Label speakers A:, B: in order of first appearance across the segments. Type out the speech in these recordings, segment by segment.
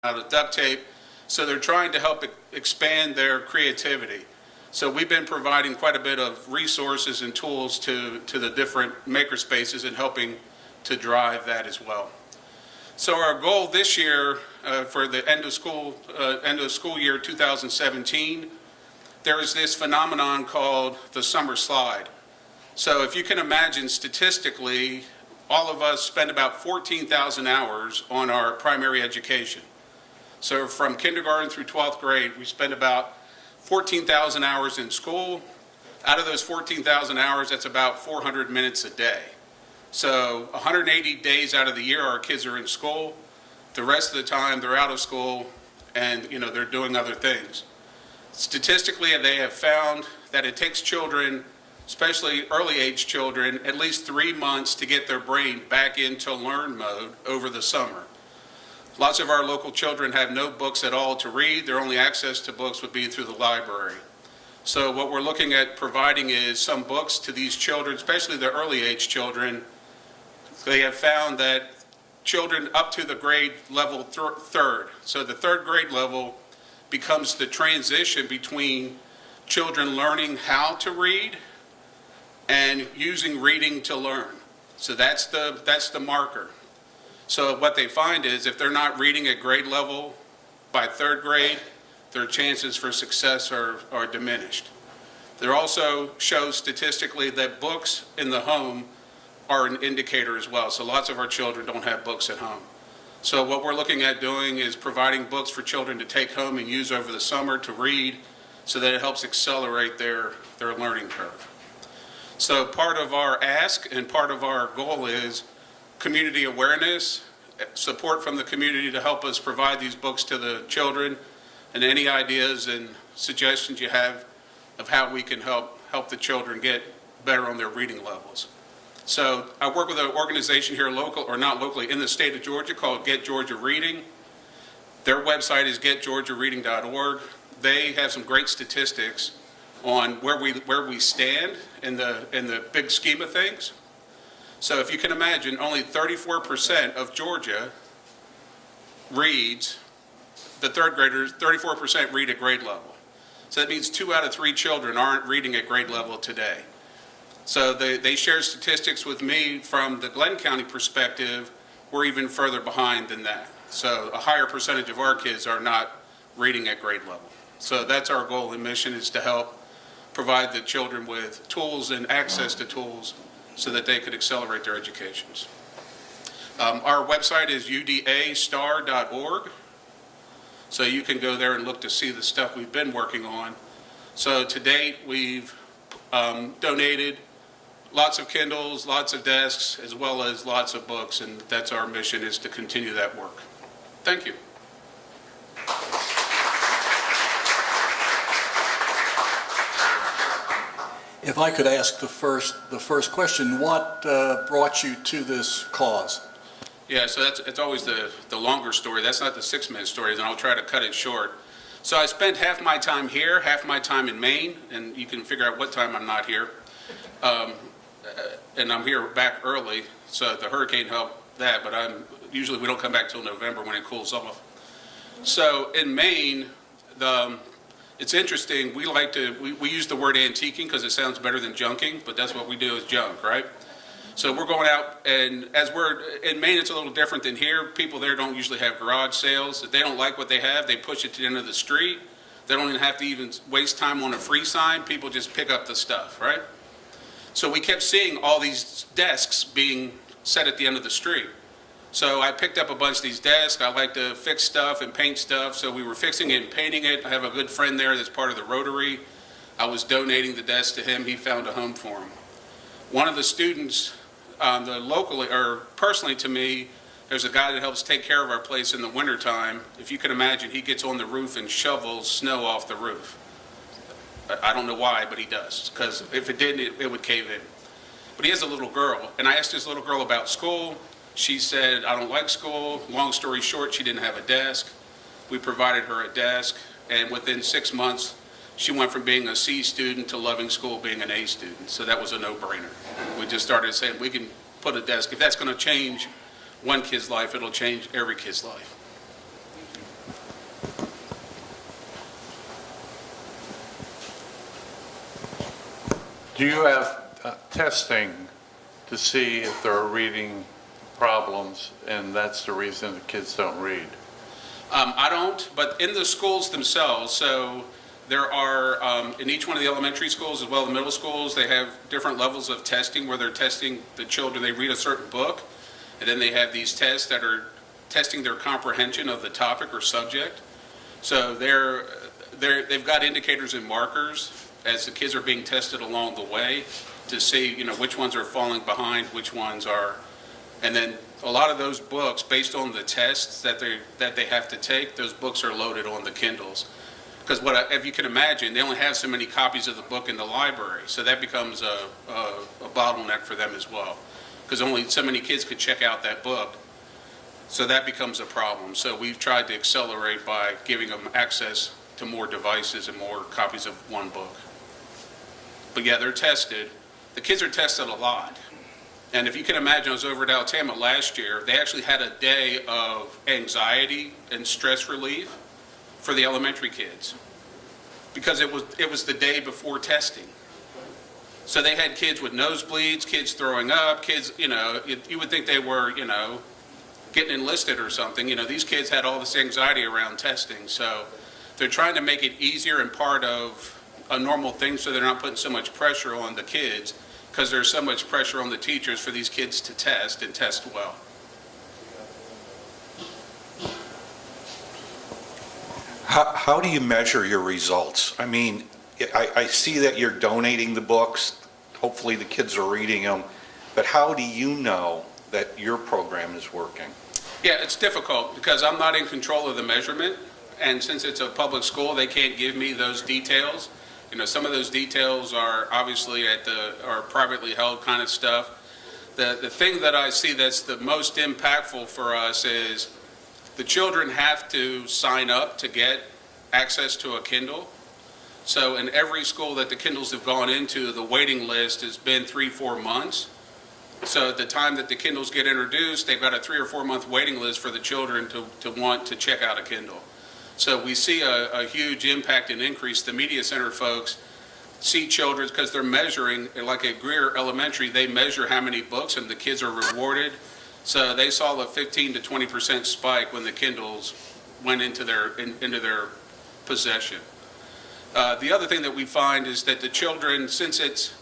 A: out of duct tape. So they're trying to help expand their creativity. So we've been providing quite a bit of resources and tools to the different makerspaces and helping to drive that as well. So our goal this year for the end of school year 2017, there is this phenomenon called the summer slide. So if you can imagine statistically, all of us spend about 14,000 hours on our primary education. So from kindergarten through 12th grade, we spend about 14,000 hours in school. Out of those 14,000 hours, that's about 400 minutes a day. So 180 days out of the year, our kids are in school. The rest of the time, they're out of school and they're doing other things. Statistically, they have found that it takes children, especially early age children, at least 3 months to get their brain back into learn mode over the summer. Lots of our local children have no books at all to read. Their only access to books would be through the library. So what we're looking at providing is some books to these children, especially the early age children. They have found that children up to the grade level third, so the third grade level becomes the transition between children learning how to read and using reading to learn. So that's the marker. So what they find is if they're not reading at grade level by third grade, their chances for success are diminished. There also shows statistically that books in the home are an indicator as well. So lots of our children don't have books at home. So what we're looking at doing is providing books for children to take home and use over the summer to read so that it helps accelerate their learning curve. So part of our ask and part of our goal is community awareness, support from the community to help us provide these books to the children, and any ideas and suggestions you have of how we can help the children get better on their reading levels. So I work with an organization here local, or not locally, in the state of Georgia called Get Georgia Reading. Their website is getgeorgiareading.org. They have some great statistics on where we stand in the big scheme of things. So if you can imagine, only 34% of Georgia reads, the third graders, 34% read at grade level. So that means 2 out of 3 children aren't reading at grade level today. So they share statistics with me from the Glenn County perspective, we're even further behind than that. So a higher percentage of our kids are not reading at grade level. So that's our goal and mission, is to help provide the children with tools and access to tools so that they could accelerate their educations. Our website is udastar.org. So you can go there and look to see the stuff we've been working on. So to date, we've donated lots of Kindles, lots of desks, as well as lots of books, and that's our mission, is to continue that work. Thank you.
B: If I could ask the first question, what brought you to this cause?
A: Yeah, so it's always the longer story. That's not the 6-minute story, and I'll try to cut it short. So I spent half my time here, half my time in Maine, and you can figure out what time I'm not here. And I'm here back early, so the hurricane helped that, but usually we don't come back till November when it cools off. So in Maine, it's interesting, we use the word antiquing because it sounds better than junking, but that's what we do, is junk, right? So we're going out, and in Maine, it's a little different than here. People there don't usually have garage sales. If they don't like what they have, they push it to the end of the street. They don't even have to even waste time on a free sign. People just pick up the stuff, right? So we kept seeing all these desks being set at the end of the street. So I picked up a bunch of these desks. I like to fix stuff and paint stuff. So we were fixing it and painting it. I have a good friend there that's part of the Rotary. I was donating the desk to him. He found a home for him. One of the students, personally to me, there's a guy that helps take care of our place in the wintertime. If you can imagine, he gets on the roof and shovels snow off the roof. I don't know why, but he does, because if it didn't, it would cave in. But he has a little girl, and I asked this little girl about school. She said, I don't like school. Long story short, she didn't have a desk. We provided her a desk, and within 6 months, she went from being a C student to loving school, being an A student. So that was a no-brainer. We just started saying, we can put a desk. If that's going to change one kid's life, it'll change every kid's life.
C: Do you have testing to see if there are reading problems, and that's the reason the kids don't read?
A: I don't, but in the schools themselves, so there are, in each one of the elementary schools as well as the middle schools, they have different levels of testing where they're testing the children. They read a certain book, and then they have these tests that are testing their comprehension of the topic or subject. So they've got indicators and markers as the kids are being tested along the way to see, which ones are falling behind, which ones are, and then a lot of those books, based on the tests that they have to take, those books are loaded on the Kindles. Because if you can imagine, they only have so many copies of the book in the library, so that becomes a bottleneck for them as well. Because only so many kids could check out that book, so that becomes a problem. So we've tried to accelerate by giving them access to more devices and more copies of one book. But yeah, they're tested. The kids are tested a lot. And if you can imagine, I was over at Alabama last year, they actually had a day of anxiety and stress relief for the elementary kids because it was the day before testing. So they had kids with nosebleeds, kids throwing up, kids, you would think they were, getting enlisted or something. These kids had all this anxiety around testing. So they're trying to make it easier and part of a normal thing so they're not putting so much pressure on the kids, because there's so much pressure on the teachers for these kids to test and test well.
D: How do you measure your results? I mean, I see that you're donating the books. Hopefully the kids are reading them. But how do you know that your program is working?
A: Yeah, it's difficult because I'm not in control of the measurement. And since it's a public school, they can't give me those details. Some of those details are obviously are privately held kind of stuff. The thing that I see that's the most impactful for us is the children have to sign up to get access to a Kindle. So in every school that the Kindles have gone into, the waiting list has been 3-4 months. So at the time that the Kindles get introduced, they've got a 3 or 4 month waiting list for the children to want to check out a Kindle. So we see a huge impact and increase. The Media Center folks see children because they're measuring, like at Greer Elementary, they measure how many books and the kids are rewarded. So they saw a 15 to 20% spike when the Kindles went into their possession. The other thing that we find is that the children, since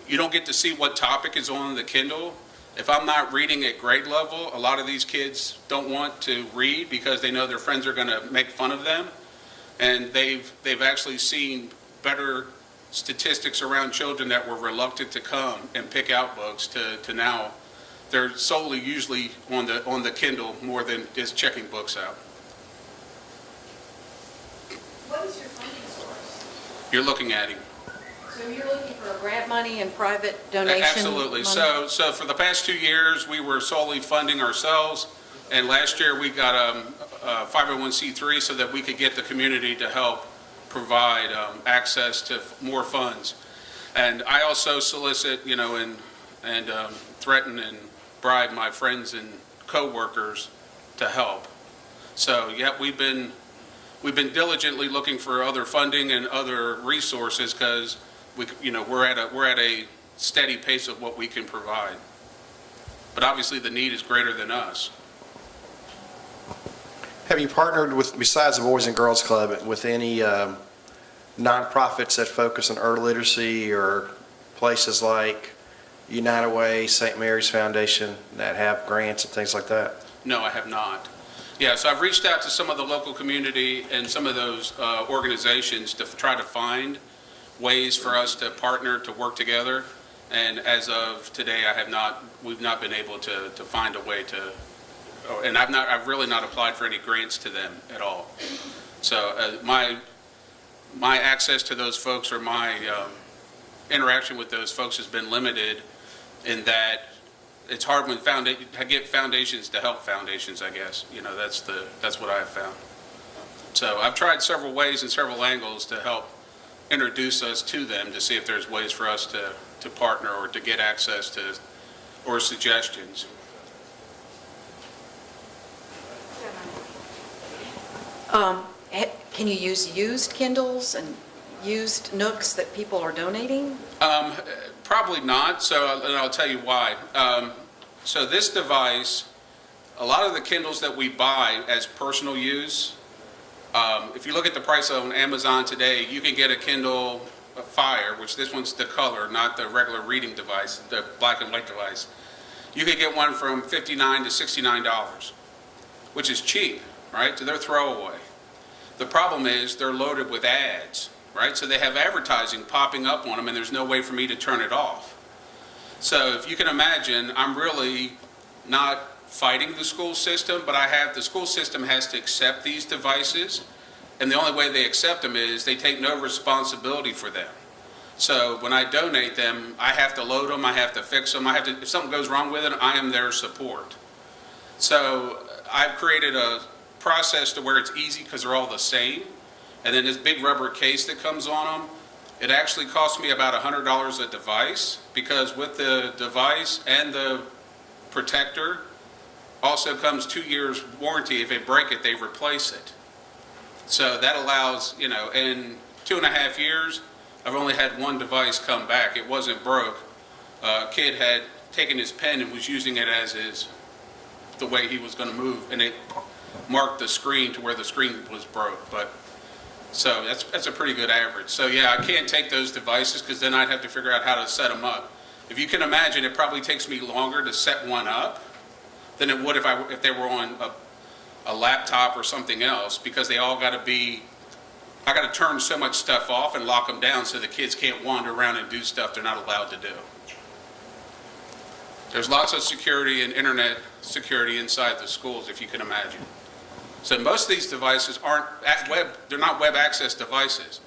A: you don't get to see what topic is on the Kindle, if I'm not reading at grade level, a lot of these kids don't want to read because they know their friends are going to make fun of them. And they've actually seen better statistics around children that were reluctant to come and pick out books to now they're solely usually on the Kindle more than just checking books out.
E: What is your funding source?
A: You're looking at him.
E: So you're looking for grant money and private donation?
A: Absolutely.
E: Money?
A: So for the past 2 years, we were solely funding ourselves, and last year we got a 501c3 so that we could get the community to help provide access to more funds. And I also solicit, and threaten and bribe my friends and co-workers to help. So yeah, we've been diligently looking for other funding and other resources because we're at a steady pace of what we can provide. But obviously the need is greater than us.
F: Have you partnered with, besides the Boys and Girls Club, with any nonprofits that focus on early literacy or places like United Way, St. Mary's Foundation that have grants and things like that?
A: No, I have not. Yeah, so I've reached out to some of the local community and some of those organizations to try to find ways for us to partner, to work together. And as of today, we've not been able to find a way to, and I've really not applied for any grants to them at all. So my access to those folks or my interaction with those folks has been limited in that it's hard when I get foundations to help foundations, I guess. That's what I have found. So I've tried several ways and several angles to help introduce us to them to see if there's ways for us to partner or to get access to or suggestions.
E: Can you use used Kindles and used Nooks that people are donating?
A: Probably not, and I'll tell you why. So this device, a lot of the Kindles that we buy as personal use, if you look at the price on Amazon today, you can get a Kindle Fire, which this one's the color, not the regular reading device, the black and white device. You could get one from $59 to $69, which is cheap, right? So they're throwaway. The problem is they're loaded with ads, right? So they have advertising popping up on them, and there's no way for me to turn it off. So if you can imagine, I'm really not fighting the school system, but the school system has to accept these devices, and the only way they accept them is they take no responsibility for them. So when I donate them, I have to load them, I have to fix them, if something goes wrong with it, I am their support. So I've created a process to where it's easy because they're all the same. And then this big rubber case that comes on them, it actually costs me about $100 a device, because with the device and the protector also comes 2 years warranty. If they break it, they replace it. So that allows, in 2.5 years, I've only had one device come back. It wasn't broke. A kid had taken his pen and was using it as the way he was going to move, and it marked the screen to where the screen was broke. So that's a pretty good average. So yeah, I can't take those devices because then I'd have to figure out how to set them up. If you can imagine, it probably takes me longer to set one up than it would if they were on a laptop or something else, because they all got to be, I got to turn so much stuff off and lock them down so the kids can't wander around and do stuff they're not allowed to do. There's lots of security and internet security inside the schools, if you can imagine. So most of these devices they're not web access devices.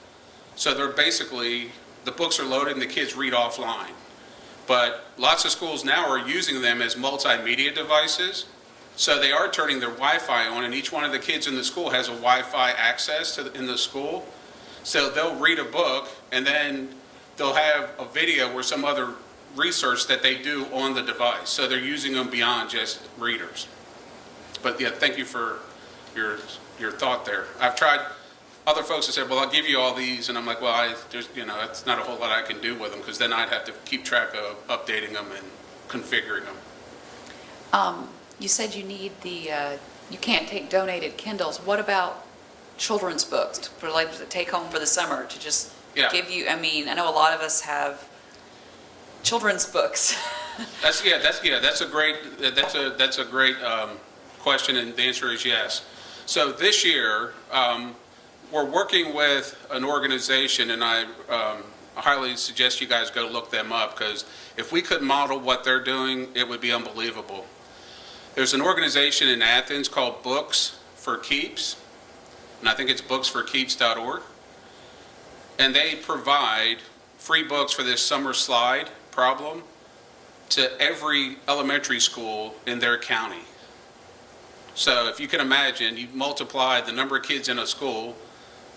A: So they're basically, the books are loaded and the kids read offline. But lots of schools now are using them as multimedia devices. So they are turning their Wi-Fi on, and each one of the kids in the school has a Wi-Fi access in the school. So they'll read a book, and then they'll have a video or some other research that they do on the device. So they're using them beyond just readers. But yeah, thank you for your thought there. I've tried, other folks have said, well, I'll give you all these, and I'm like, well, it's not a whole lot I can do with them, because then I'd have to keep track of updating them and configuring them.
G: You said you need you can't take donated Kindles. What about children's books for like to take home for the summer to just give you? I mean, I know a lot of us have children's books.
A: That's a great question, and the answer is yes. So this year, we're working with an organization, and I highly suggest you guys go look them up, because if we could model what they're doing, it would be unbelievable. There's an organization in Athens called Books for Keeps, and I think it's booksforkeeps.org, and they provide free books for this summer slide problem to every elementary school in their county. So if you can imagine, you multiply the number of kids in a school.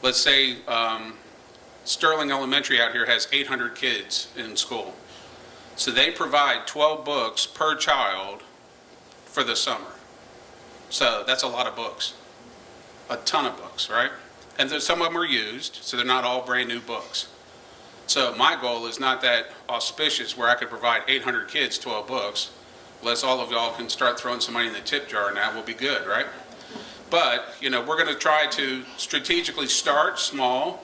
A: Let's say Sterling Elementary out here has 800 kids in school. So they provide 12 books per child for the summer. So that's a lot of books, a ton of books, right? And some of them are used, so they're not all brand new books. So my goal is not that auspicious where I could provide 800 kids 12 books. Unless all of y'all can start throwing some money in the tip jar now, we'll be good, right? But, we're going to try to strategically start small,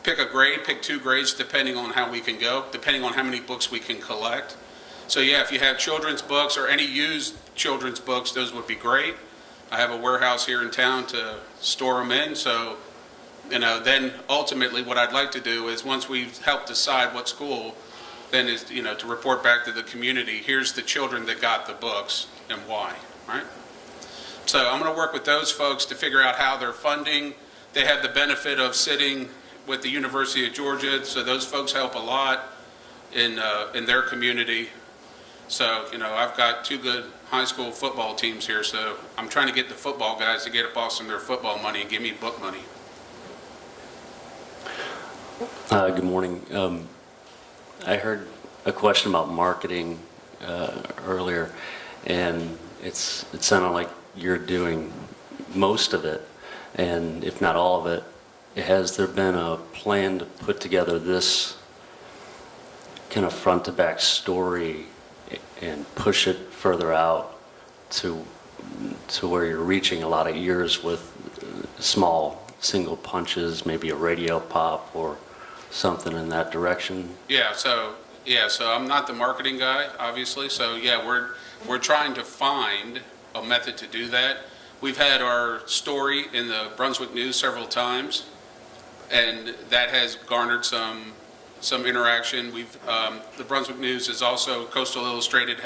A: pick a grade, pick 2 grades depending on how we can go, depending on how many books we can collect. So yeah, if you have children's books or any used children's books, those would be great. I have a warehouse here in town to store them in, so, then ultimately what I'd like to do is once we've helped decide what school, then is, to report back to the community, here's the children that got the books and why, right? So I'm going to work with those folks to figure out how they're funding. They have the benefit of sitting with the University of Georgia, so those folks help a lot in their community. So, I've got 2 good high school football teams here, so I'm trying to get the football guys to get up off some of their football money and give me book money.
H: Good morning. I heard a question about marketing earlier, and it sounded like you're doing most of it, and if not all of it. has there been a plan to put together this kind of front-to-back story and push it further out to where you're reaching a lot of ears with small single punches, maybe a radio pop or something in that direction?
A: So I'm not the marketing guy, obviously. So yeah, we're trying to find a method to do that. We've had our story in the Brunswick News several times, and that has garnered some interaction. The Brunswick News is also, Coastal Illustrated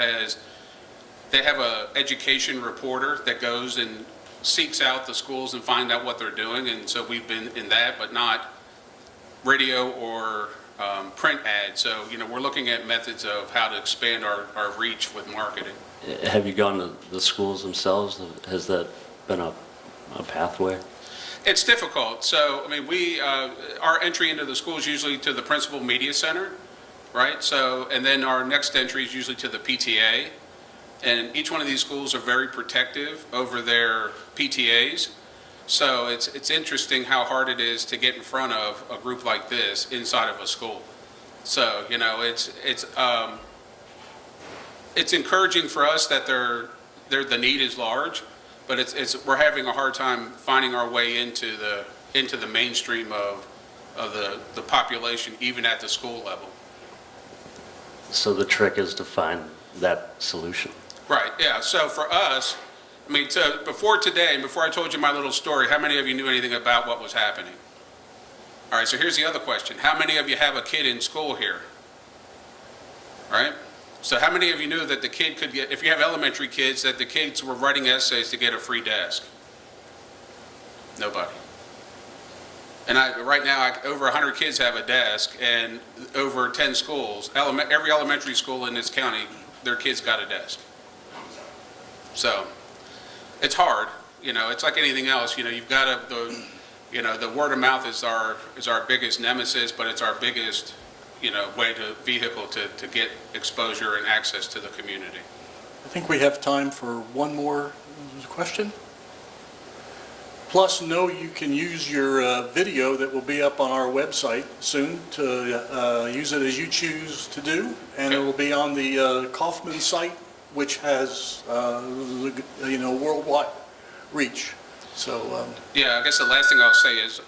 A: they have a education reporter that goes and seeks out the schools and find out what they're doing, and so we've been in that, but not radio or print ads. So, we're looking at methods of how to expand our reach with marketing.
H: Have you gone to the schools themselves? Has that been a pathway?
A: It's difficult. So, our entry into the school is usually to the Principal Media Center, right? So, and then our next entry is usually to the PTA. And each one of these schools are very protective over their PTAs. So it's interesting how hard it is to get in front of a group like this inside of a school. So, it's encouraging for us that the need is large, but we're having a hard time finding our way into the mainstream of the population, even at the school level.
H: So the trick is to find that solution.
A: Right, yeah. So for us, before today, before I told you my little story, how many of you knew anything about what was happening? All right, so here's the other question. How many of you have a kid in school here? All right? So how many of you knew that the kid could get, if you have elementary kids, that the kids were writing essays to get a free desk? Nobody. And right now, over 100 kids have a desk, and over 10 schools, every elementary school in this county, their kids got a desk. So it's hard, it's like anything else, you've got the word of mouth is our biggest nemesis, but it's our biggest, vehicle to get exposure and access to the community.
B: I think we have time for one more question. Plus, you can use your video that will be up on our website soon to use it as you choose to do, and it will be on the Kaufman site, which has worldwide reach. So
A: yeah, I guess the last thing I'll say is,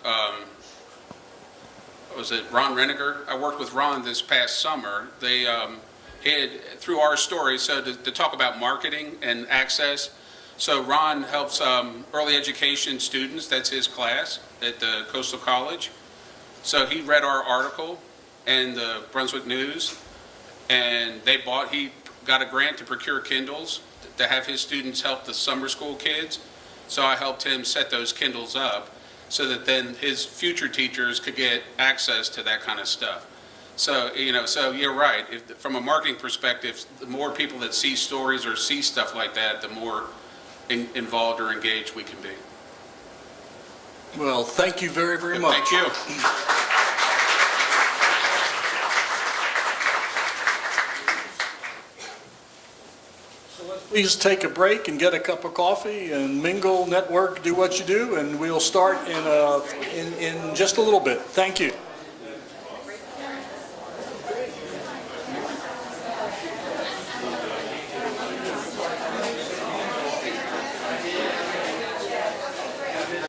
A: was it Ron Reniger? I worked with Ron this past summer. They had, through our story, so to talk about marketing and access. So Ron helps early education students, that's his class at the Coastal College. So he read our article in the Brunswick News, and he got a grant to procure Kindles to have his students help the summer school kids. So I helped him set those Kindles up so that then his future teachers could get access to that kind of stuff. So, so you're right. From a marketing perspective, the more people that see stories or see stuff like that, the more involved or engaged we can be.
B: well, thank you very, very much.
A: Thank you.
B: Please take a break and get a cup of coffee and mingle, network, do what you do, and we'll start in just a little bit. Thank you.